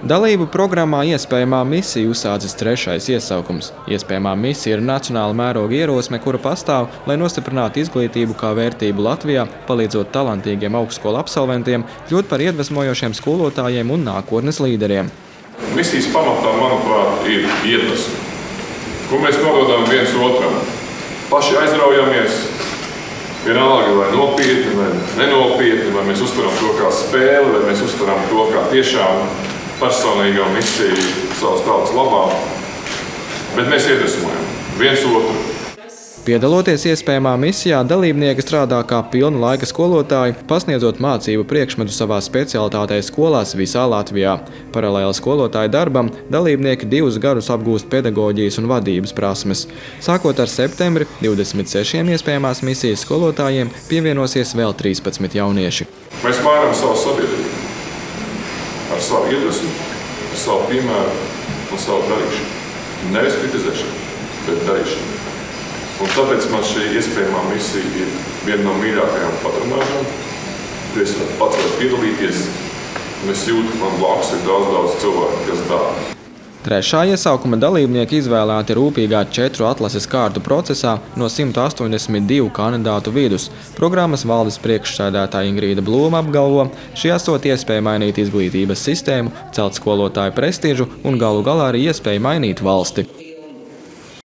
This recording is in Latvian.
Dalību programmā Iespējamā misija uzsācis 3. iesaukums. Iespējamā misija ir nacionāla mēroga ierosme, kura pastāv, lai nostiprinātu izglītību kā vērtību Latvijā, palīdzot talantīgiem augstskolu absolventiem kļūt par iedvesmojošiem skolotājiem un nākotnes līderiem. Misijas pamatā, manuprāt, ir iedvesme, ko mēs nododam viens otram. Paši aizraujamies, vienalga vai nopietni vai nenopietni, vai mēs uztveram to kā spēli, vai mēs uztveram to kā tiešām personīgā misija savas tautas labā, bet mēs iedvesmojam viens otru. Piedaloties Iespējamā misijā, dalībnieki strādā kā pilna laika skolotāji, pasniedzot mācību priekšmetu savā specialitātē skolās visā Latvijā. Paralēli skolotāju darbam, dalībnieki 2 gadus apgūst pedagoģijas un vadības prasmes. Sākot ar septembri, 26 Iespējamās misijas skolotājiem pievienosies vēl 13 jaunieši. Mēs mainām savu sabiedrību ar savu iedvesmu, ar savu piemēru un savu darīšanu. Nevis kritizēšanu, bet darīšanu. Un tāpēc man šī iespējamā misija ir viena no mīļākajām patronāžām. Es pats varu piedalīties, un es jūtu, ka man blakus ir daudz cilvēku, kas dara. 3. iesaukuma dalībnieki izvēlēti rūpīgā 4 atlases kārtu procesā no 182 kandidātu vidus. Programmas valdes priekšsēdētāja Ingrīda Blūma apgalvo, šī esot iespēja mainīt izglītības sistēmu, celt skolotāju prestižu un galu galā arī iespēja mainīt valsti.